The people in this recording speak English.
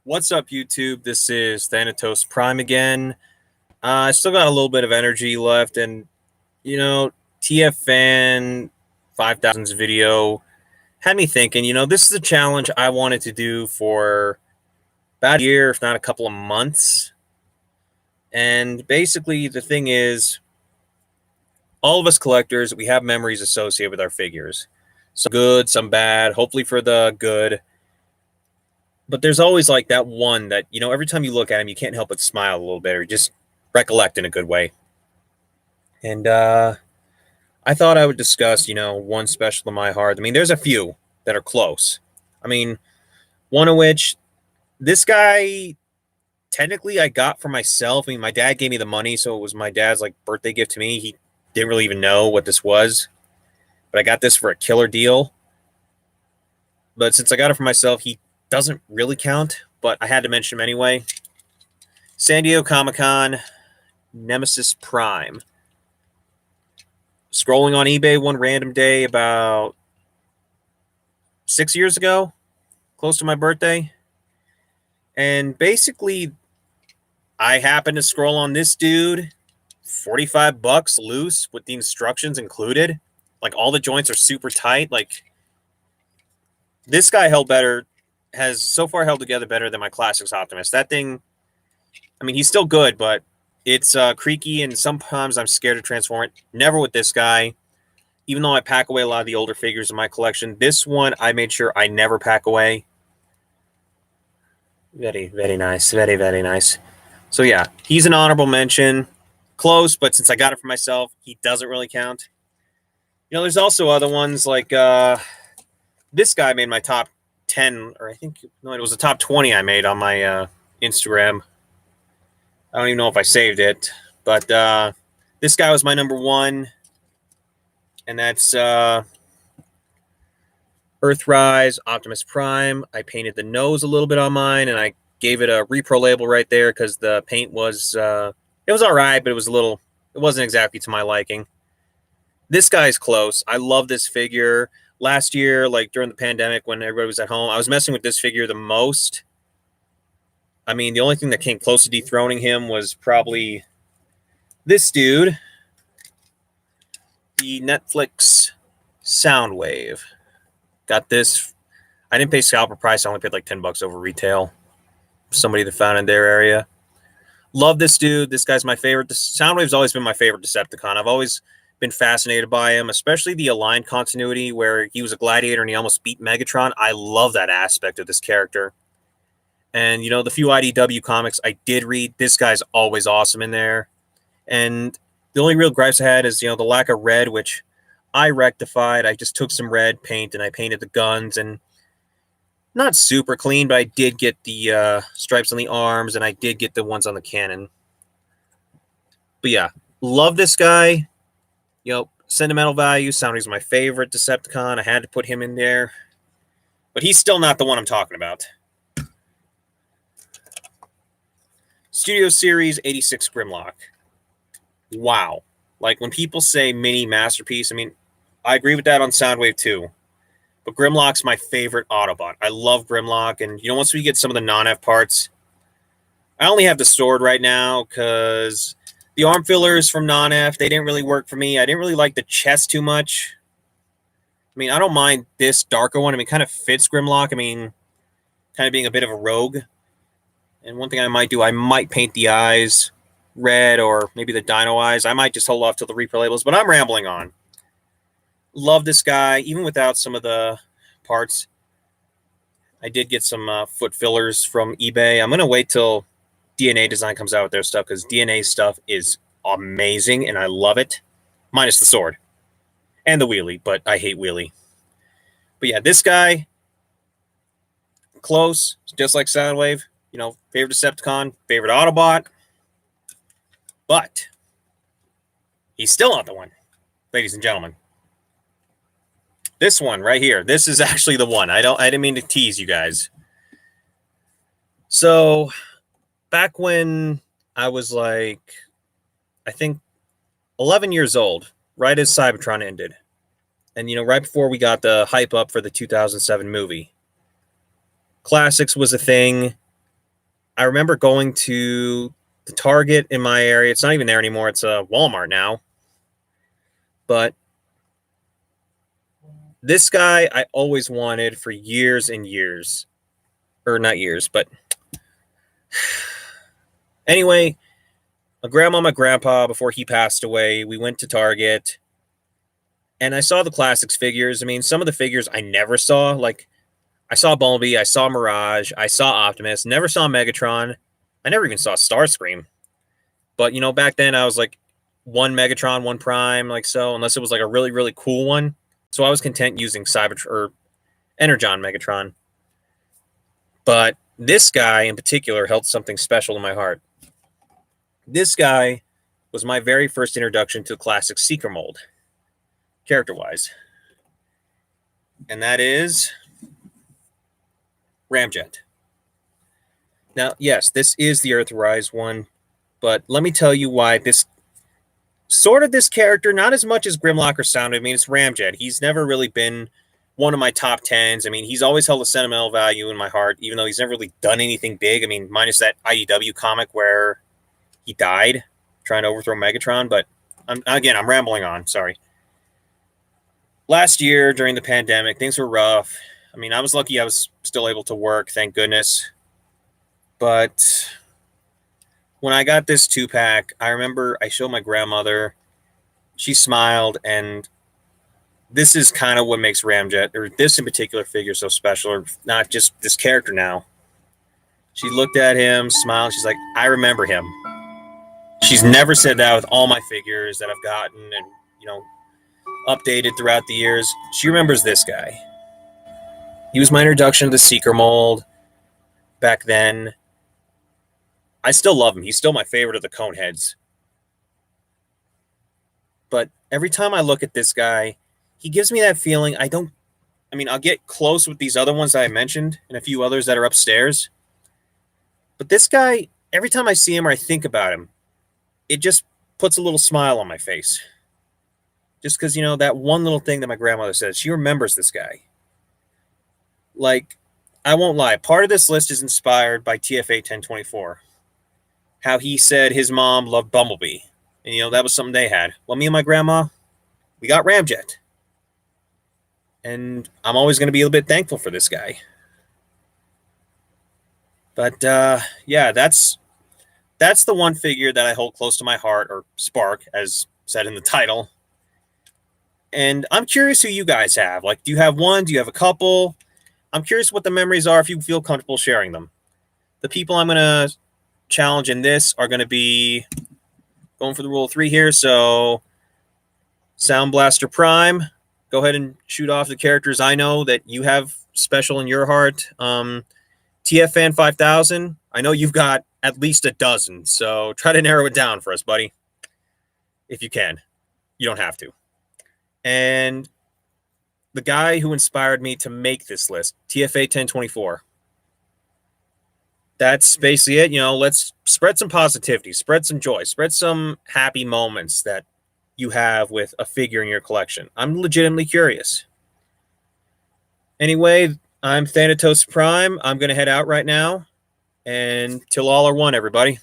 What's up, YouTube? This is Thanatos Prime again. I still got a little bit of energy left, and TF Fan 5000's video had me thinking. This is a challenge I wanted to do for about a year, if not a couple of months. And basically, the thing is, all of us collectors, we have memories associated with our figures. Some good, some bad. Hopefully for the good. But there's always like that one that, every time you look at him, you can't help but smile a little bit or just recollect in a good way. And I thought I would discuss, one special in my heart. I mean, there's a few that are close. I mean, one of which, this guy, technically I got for myself. I mean, my dad gave me the money, so it was my dad's like birthday gift to me. He didn't really even know what this was, but I got this for a killer deal. But since I got it for myself, he doesn't really count, but I had to mention him anyway. San Diego Comic-Con, Nemesis Prime. Scrolling on eBay one random day about 6 years ago, close to my birthday. And basically, I happened to scroll on this dude, $45 loose with the instructions included. Like, all the joints are super tight. Like, this guy has so far held together better than my Classics Optimus. That thing, I mean, he's still good, but it's creaky, and sometimes I'm scared to transform it. Never with this guy. Even though I pack away a lot of the older figures in my collection, this one I made sure I never pack away. Very, very nice. Very, very nice. So yeah, he's an honorable mention. Close, but since I got it for myself, he doesn't really count. There's also other ones like this guy made my top 10, or it was the top 20 I made on my Instagram. I don't even know if I saved it, but this guy was my number one, and that's Earthrise Optimus Prime. I painted the nose a little bit on mine, and I gave it a repro label right there because the paint was it was all right, but it wasn't exactly to my liking. This guy's close. I love this figure. Last year, like during the pandemic when everybody was at home, I was messing with this figure the most. I mean, the only thing that came close to dethroning him was probably this dude, the Netflix Soundwave. Got this. I didn't pay scalper price. I only paid like $10 over retail. Somebody that found in their area. Love this dude. This guy's my favorite. Soundwave's always been my favorite Decepticon. I've always been fascinated by him, especially the Aligned continuity where he was a gladiator and he almost beat Megatron. I love that aspect of this character. And, the few IDW comics I did read, this guy's always awesome in there. And the only real gripes I had is, the lack of red, which I rectified. I just took some red paint and I painted the guns, and not super clean, but I did get the stripes on the arms and I did get the ones on the cannon. But yeah, love this guy. Sentimental value. Soundwave's my favorite Decepticon. I had to put him in there. But he's still not the one I'm talking about. Studio Series 86 Grimlock. Wow. Like, when people say mini masterpiece, I mean, I agree with that on Soundwave too. But Grimlock's my favorite Autobot. I love Grimlock. And, once we get some of the non-F parts, I only have the sword right now because the arm fillers from non-F, they didn't really work for me. I didn't really like the chest too much. I mean, I don't mind this darker one. I mean, it kind of fits Grimlock. I mean, kind of being a bit of a rogue. And one thing I might do, I might paint the eyes red or maybe the dino eyes. I might just hold off till the repro labels, but I'm rambling on. Love this guy, even without some of the parts. I did get some foot fillers from eBay. I'm going to wait till DNA Design comes out with their stuff because DNA stuff is amazing and I love it. Minus the sword and the wheelie, but I hate wheelie. But yeah, this guy, close, just like Soundwave. Favorite Decepticon, favorite Autobot. But he's still not the one, ladies and gentlemen. This one right here. This is actually the one. I didn't mean to tease you guys. So back when I was like, I think 11 years old, right as Cybertron ended. And, right before we got the hype up for the 2007 movie. Classics was a thing. I remember going to the Target in my area. It's not even there anymore. It's a Walmart now. But this guy I always wanted for years and years. Or not years, but anyway, my grandma, my grandpa, before he passed away, we went to Target and I saw the classics figures. I mean, some of the figures I never saw. Like, I saw Bumblebee, I saw Mirage, I saw Optimus, never saw Megatron. I never even saw Starscream. But, you know, back then I was like one Megatron, one Prime, like so, unless it was like a really, really cool one. So I was content using Cybertron or Energon Megatron. But this guy in particular held something special in my heart. This guy was my very first introduction to the classic Seeker mold, character-wise. And that is Ramjet. Now, yes, this is the Earthrise one, but let me tell you why this character, not as much as Grimlock or Sound. I mean, it's Ramjet. He's never really been one of my top tens. I mean, he's always held a sentimental value in my heart, even though he's never really done anything big. I mean, minus that IDW comic where he died trying to overthrow Megatron. But I'm rambling on. Sorry. Last year during the pandemic, things were rough. I mean, I was lucky I was still able to work, thank goodness. But when I got this 2-pack, I remember I showed my grandmother. She smiled, and this is kind of what makes Ramjet, or this in particular figure, so special, or not just this character now. She looked at him, smiled. She's like, I remember him. She's never said that with all my figures that I've gotten and, you know, updated throughout the years. She remembers this guy. He was my introduction to the Seeker mold back then. I still love him. He's still my favorite of the Coneheads. But every time I look at this guy, he gives me that feeling. I'll get close with these other ones that I mentioned and a few others that are upstairs. But this guy, every time I see him or I think about him, it just puts a little smile on my face. Just because, you know, that one little thing that my grandmother said, she remembers this guy. Like, I won't lie. Part of this list is inspired by TFA 1024. How he said his mom loved Bumblebee. And, you know, that was something they had. Well, me and my grandma, we got Ramjet. And I'm always going to be a little bit thankful for this guy. But, yeah, that's the one figure that I hold close to my heart, or Spark, as said in the title. And I'm curious who you guys have. Like, do you have one? Do you have a couple? I'm curious what the memories are if you feel comfortable sharing them. The people I'm going to challenge in this are going to be going for the rule of 3 here. So Sound Blaster Prime, go ahead and shoot off the characters I know that you have special in your heart. TFan 5000, I know you've got at least a dozen, so try to narrow it down for us, buddy, if you can. You don't have to. And the guy who inspired me to make this list, TFA 1024. That's basically it. You know, let's spread some positivity, spread some joy, spread some happy moments that you have with a figure in your collection. I'm legitimately curious. Anyway, I'm Thanatos Prime. I'm going to head out right now. And till all are one, everybody.